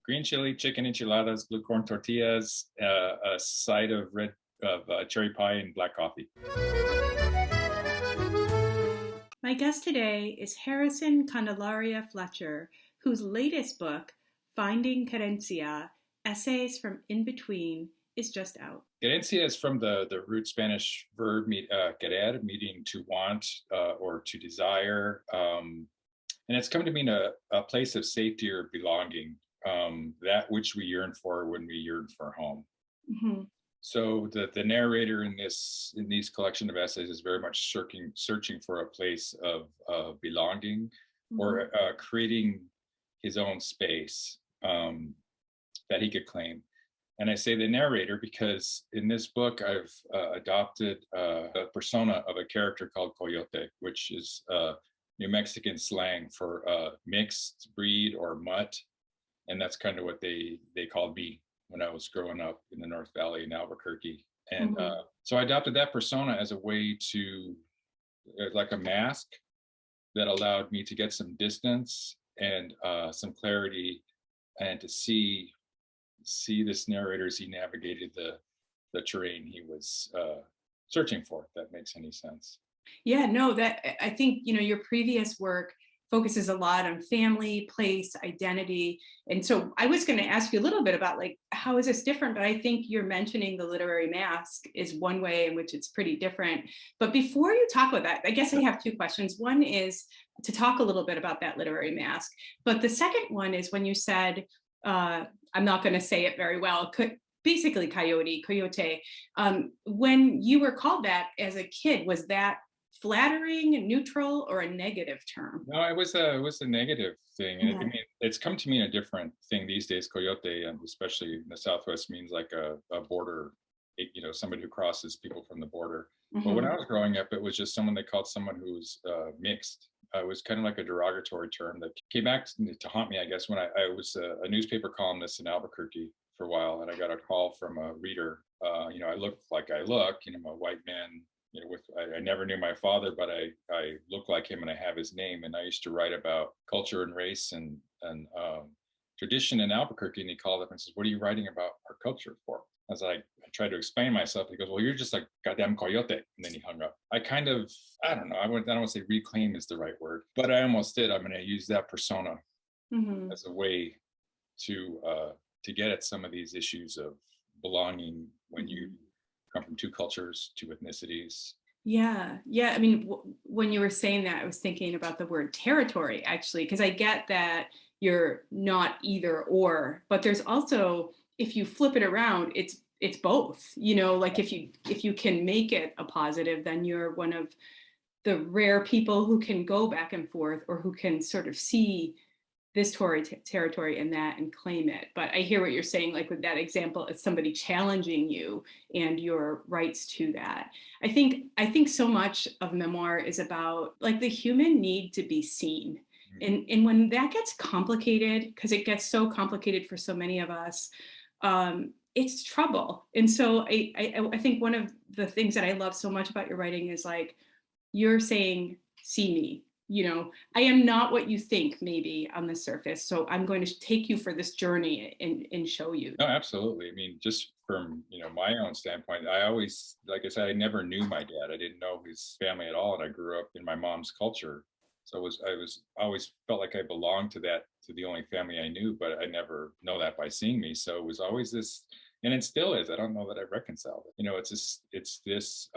green chili, chicken enchiladas, blue corn tortillas, a side of cherry pie, and black coffee. My guest today is Harrison Candelaria Fletcher, whose latest book, Finding Querencia, Essays from In Between, is just out. Querencia is from the root Spanish verb querer, meaning to want or to desire. And it's come to mean a place of safety or belonging, that which we yearn for when we yearn for home. Mm-hmm. So the narrator in these collection of essays is very much searching for a place of belonging, mm-hmm. or creating his own space that he could claim. And I say the narrator because in this book I've adopted a persona of a character called Coyote, which is New Mexican slang for mixed breed or mutt, and that's kind of what they called me when I was growing up in the North Valley in Albuquerque. And mm-hmm. So I adopted that persona as a way to, like a mask that allowed me to get some distance and some clarity, and to see this narrator as he navigated the terrain he was searching for, if that makes any sense. Yeah, no, that I think, your previous work focuses a lot on family, place, identity. And so I was going to ask you a little bit about how is this different? But I think you're mentioning the literary mask is one way in which it's pretty different. But before you talk about that, I guess I have two questions. One is to talk a little bit about that literary mask. But the second one is when you said, I'm not going to say it very well, basically coyote. When you were called that as a kid, was that flattering, neutral, or a negative term? No, it was a negative thing. And I mean, it's come to mean a different thing these days. Coyote, and especially in the Southwest, means like a border, somebody who crosses people from the border. Mm-hmm. But when I was growing up, it was just someone they called someone who was mixed. It was kind of like a derogatory term that came back to haunt me, I guess, when I was a newspaper columnist in Albuquerque for a while, and I got a call from a reader. I look like I look, I'm a white man. I never knew my father, but I look like him and I have his name. And I used to write about culture and race and tradition in Albuquerque. And he called up and says, "What are you writing about our culture for?" I was like, I tried to explain myself. He goes, "Well, you're just like goddamn coyote." And then he hung up. I don't know. I don't want to say reclaim is the right word, but I almost did. I'm going to use that persona mm-hmm. as a way to get at some of these issues of belonging when you come from two cultures, two ethnicities. Yeah. I mean, when you were saying that, I was thinking about the word territory, actually, because I get that you're not either or, but there's also, if you flip it around, it's both. If you can make it a positive, then you're one of the rare people who can go back and forth, or who can sort of see this territory and that and claim it. But I hear what you're saying, like with that example, it's somebody challenging you and your rights to that. I think so much of Memoir is about the human need to be seen. And when that gets complicated, because it gets so complicated for so many of us, it's trouble. And so I think one of the things that I love so much about your writing is you're saying, see me. I am not what you think maybe on the surface. So I'm going to take you for this journey and show you. No, absolutely. I mean, just from, my own standpoint, I always, like I said, I never knew my dad. I didn't know his family at all. And I grew up in my mom's culture. So I always felt like I belonged to the only family I knew, but I never know that by seeing me. So it was always this, and it still is. I don't know that I reconciled it. It's this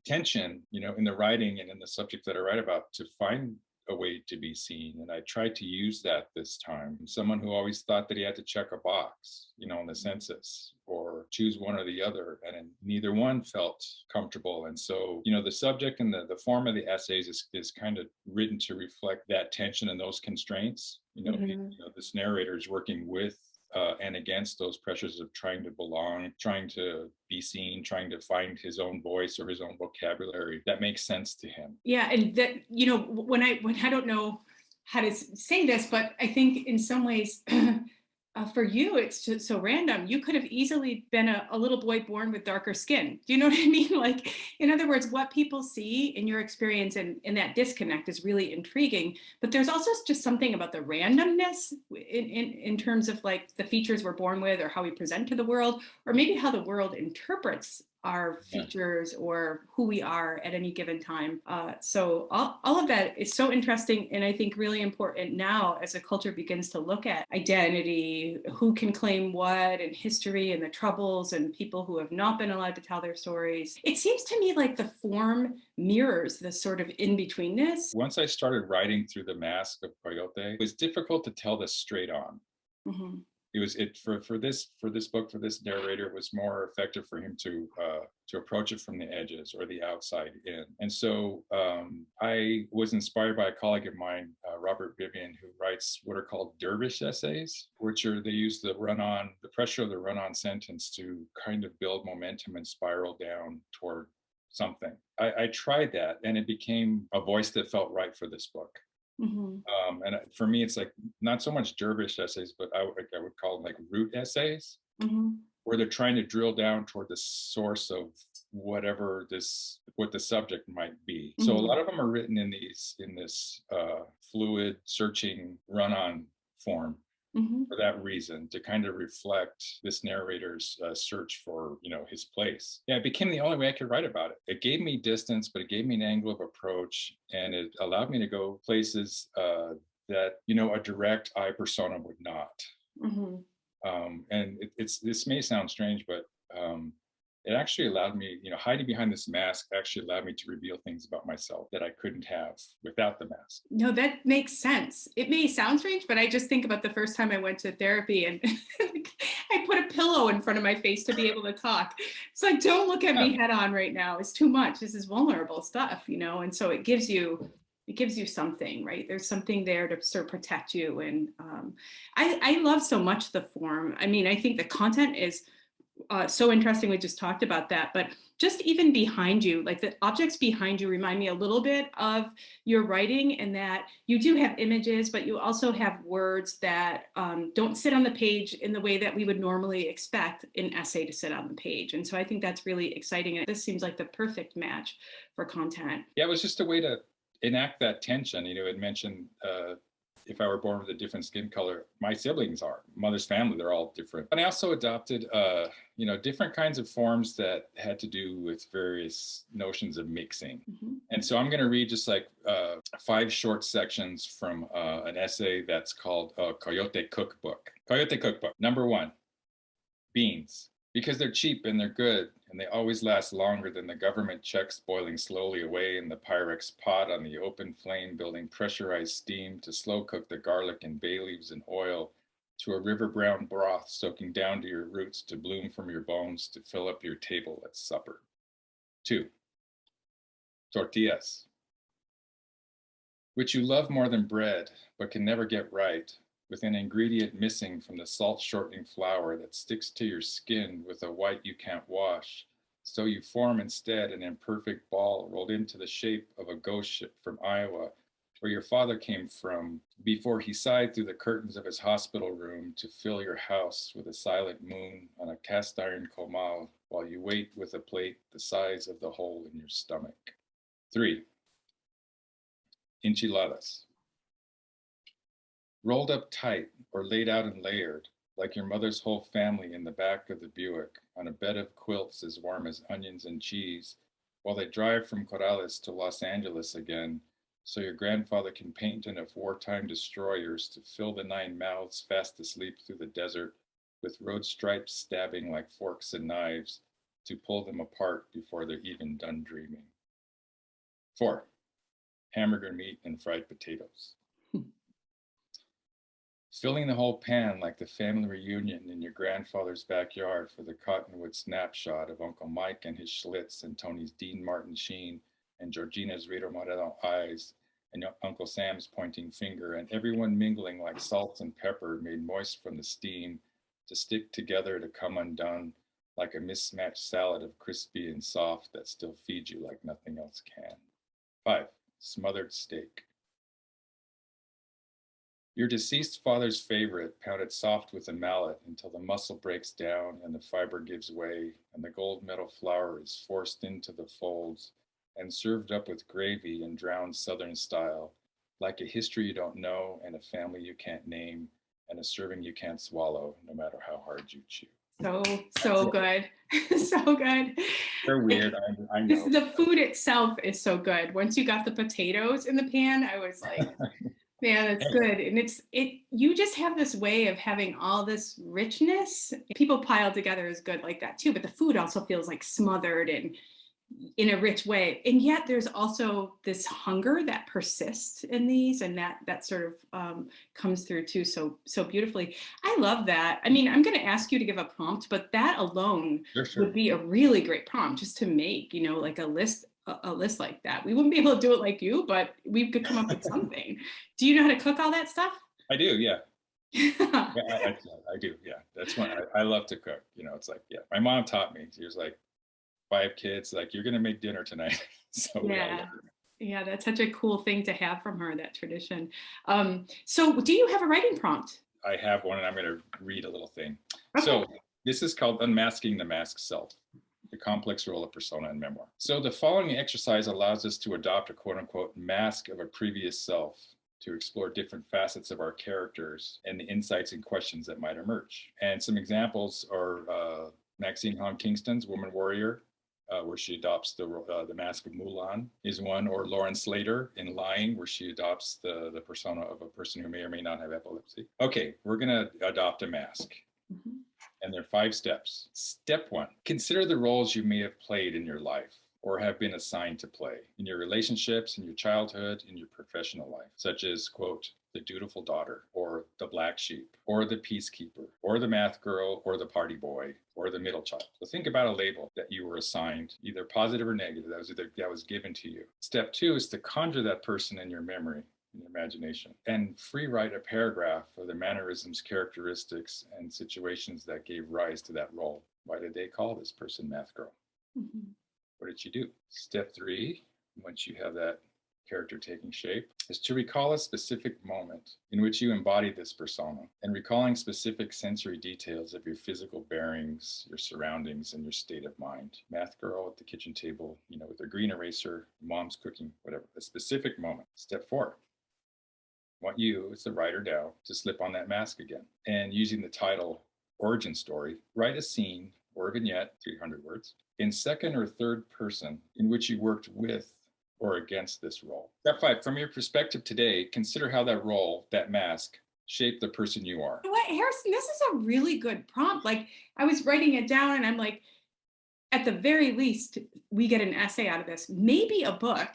tension, in the writing and in the subject that I write about, to find a way to be seen. And I tried to use that this time. Someone who always thought that he had to check a box, in the census, or choose one or the other, and neither one felt comfortable. And so, the subject and the form of the essays is kind of written to reflect that tension and those constraints. This narrator is working with and against those pressures of trying to belong, trying to be seen, trying to find his own voice or his own vocabulary that makes sense to him. Yeah, and that, when I don't know how to say this, but I think in some ways For you, it's just so random. You could have easily been a little boy born with darker skin. Do you know what I mean? Like, in other words, what people see in your experience and in that disconnect is really intriguing. But there's also just something about the randomness in terms of like the features we're born with or how we present to the world, or maybe how the world interprets our Yeah. features or who we are at any given time. So all of that is so interesting, and I think really important now as a culture begins to look at identity, who can claim what, and history and the troubles and people who have not been allowed to tell their stories. It seems to me like the form mirrors this sort of in-betweenness. Once I started writing through the mask of Coyote, it was difficult to tell this straight on. Mhm. It was it for this book, for this narrator, it was more effective for him to approach it from the edges or the outside in. And so I was inspired by a colleague of mine, Robert Vivian, who writes what are called dervish essays, which are they use the pressure of the run-on sentence to kind of build momentum and spiral down toward something. I tried that, and it became a voice that felt right for this book. Mhm. And for me, it's like not so much dervish essays, but I would call them like root essays, Mhm. where they're trying to drill down toward the source of what the subject might be. So a Mhm. lot of them are written in this fluid, searching, run-on form Mhm. for that reason, to kind of reflect this narrator's search for his place. Yeah, it became the only way I could write about it. It gave me distance, but it gave me an angle of approach, and it allowed me to go places that a direct eye persona would not. Mhm. And this may sound strange, but it actually allowed me, hiding behind this mask actually allowed me to reveal things about myself that I couldn't have without the mask. No, that makes sense. It may sound strange, but I just think about the first time I went to therapy and I put a pillow in front of my face to be able to talk. It's like, don't look at Yeah. me head on right now. It's too much. This is vulnerable stuff, And so it gives you something, right? There's something there to sort of protect you. And I love so much the form. I mean, I think the content is so interesting. We just talked about that, but just even behind you, like the objects behind you remind me a little bit of your writing, and that you do have images, but you also have words that don't sit on the page in the way that we would normally expect an essay to sit on the page. And so I think that's really exciting. And this seems like the perfect match for content. Yeah, it was just a way to enact that tension. It mentioned if I were born with a different skin color, my siblings are mother's family. They're all different. And I also adopted, different kinds of forms that had to do with various notions of mixing. Mhm. And so I'm going to read just like 5 short sections from an essay that's called Coyote Cookbook. Coyote Cookbook. Number 1, beans. Because they're cheap and they're good, and they always last longer than the government checks boiling slowly away in the Pyrex pot on the open flame, building pressurized steam to slow cook the garlic and bay leaves and oil to a river brown broth soaking down to your roots to bloom from your bones to fill up your table at supper. 2, tortillas, which you love more than bread, but can never get right, with an ingredient missing from the salt shortening flour that sticks to your skin with a white you can't wash. So you form instead an imperfect ball rolled into the shape of a ghost ship from Iowa, where your father came from before he sighed through the curtains of his hospital room to fill your house with a silent moon on a cast iron comal while you wait with a plate the size of the hole in your stomach. 3, enchiladas, rolled up tight or laid out and layered, like your mother's whole family in the back of the Buick, on a bed of quilts as warm as onions and cheese, while they drive from Corrales to Los Angeles again, so your grandfather can paint enough wartime destroyers to fill the 9 mouths fast asleep through the desert, with road stripes stabbing like forks and knives, to pull them apart before they're even done dreaming. 4, hamburger meat and fried potatoes, filling the whole pan like the family reunion in your grandfather's backyard for the Cottonwood snapshot of Uncle Mike and his Schlitz and Tony's Dean Martin sheen and Georgina's Rito Moreno eyes and Uncle Sam's pointing finger, and everyone mingling like salt and pepper made moist from the steam to stick together to come undone like a mismatched salad of crispy and soft that still feeds you like nothing else can. 5, smothered steak, Your deceased father's favorite, pounded soft with a mallet until the muscle breaks down and the fiber gives way, and the gold medal flour is forced into the folds and served up with gravy in drowned Southern style, like a history you don't know and a family you can't name and a serving you can't swallow, no matter how hard you chew. So good. So good. They're weird, I know. The food itself is so good. Once you got the potatoes in the pan, I was like, man, it's good. And you just have this way of having all this richness. People piled together is good like that too, but the food also feels like smothered and in a rich way. And yet there's also this hunger that persists in these, and that sort of comes through too so beautifully. I love that. I mean, I'm going to ask you to give a prompt, but that alone Sure. would be a really great prompt just to make, like a list like that. We wouldn't be able to do it like you, but we could come up with something. Do you know how to cook all that stuff? I do, yeah. I do, yeah. That's when I love to cook. It's like, yeah, my mom taught me. She was like, 5 kids, like, you're gonna make dinner tonight. So yeah, that's such a cool thing to have from her, that tradition. So do you have a writing prompt? I have one, and I'm gonna read a little thing. Okay. So this is called Unmasking the Masked Self, the complex role of persona in memoir. So the following exercise allows us to adopt a quote unquote mask of a previous self to explore different facets of our characters and the insights and questions that might emerge. And some examples are Maxine Hong Kingston's Woman Warrior, where she adopts the mask of Mulan is one, or Lauren Slater in Lying, where she adopts the persona of a person who may or may not have epilepsy. Okay, we're gonna adopt a mask. Mm-hmm. And there are 5 steps. Step 1, consider the roles you may have played in your life or have been assigned to play in your relationships, in your childhood, in your professional life, such as, quote, the dutiful daughter, or the black sheep, or the peacekeeper, or the math girl, or the party boy, or the middle child. So think about a label that you were assigned, either positive or negative, that was given to you. Step 2 is to conjure that person in your memory, in your imagination, and free write a paragraph of the mannerisms, characteristics, and situations that gave rise to that role. Why did they call this person math girl? Mm-hmm. What did she do? Step 3, once you have that character taking shape, is to recall a specific moment in which you embodied this persona, and recalling specific sensory details of your physical bearings, your surroundings, and your state of mind. Math girl at the kitchen table, with her green eraser, mom's cooking, whatever, a specific moment. Step 4, I want you, as the writer now, to slip on that mask again. And using the title Origin Story, write a scene or a vignette, 300 words, in second or third person in which you worked with or against this role. Step 5, from your perspective today, consider how that role, that mask, shaped the person you are. What, Harrison, this is a really good prompt. Like, I was writing it down and I'm like, at the very least, we get an essay out of this, maybe a book.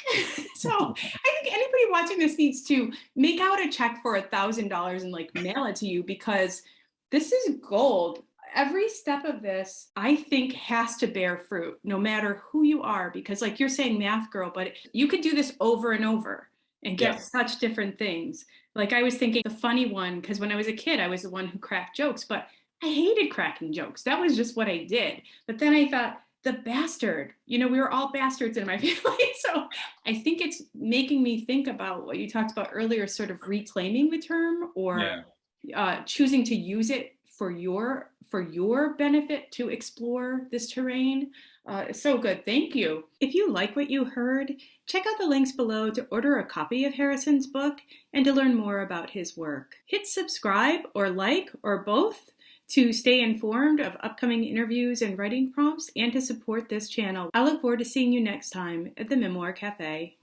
So I think anybody watching this needs to make out a check for $1,000 and like mail it to you, because this is gold. Every step of this, I think, has to bear fruit, no matter who you are, because like you're saying, math girl, but you could do this over and over and get such different things. Like I was thinking the funny one, because when I was a kid, I was the one who cracked jokes, but I hated cracking jokes. That was just what I did. But then I thought, the bastard, we were all bastards in my family. So I think it's making me think about what you talked about earlier, sort of reclaiming the term, or choosing to use it for your benefit to explore this terrain. So good. Thank you. If you like what you heard, check out the links below to order a copy of Harrison's book and to learn more about his work. Hit subscribe or like or both to stay informed of upcoming interviews and writing prompts, and to support this channel. I look forward to seeing you next time at the Memoir Cafe.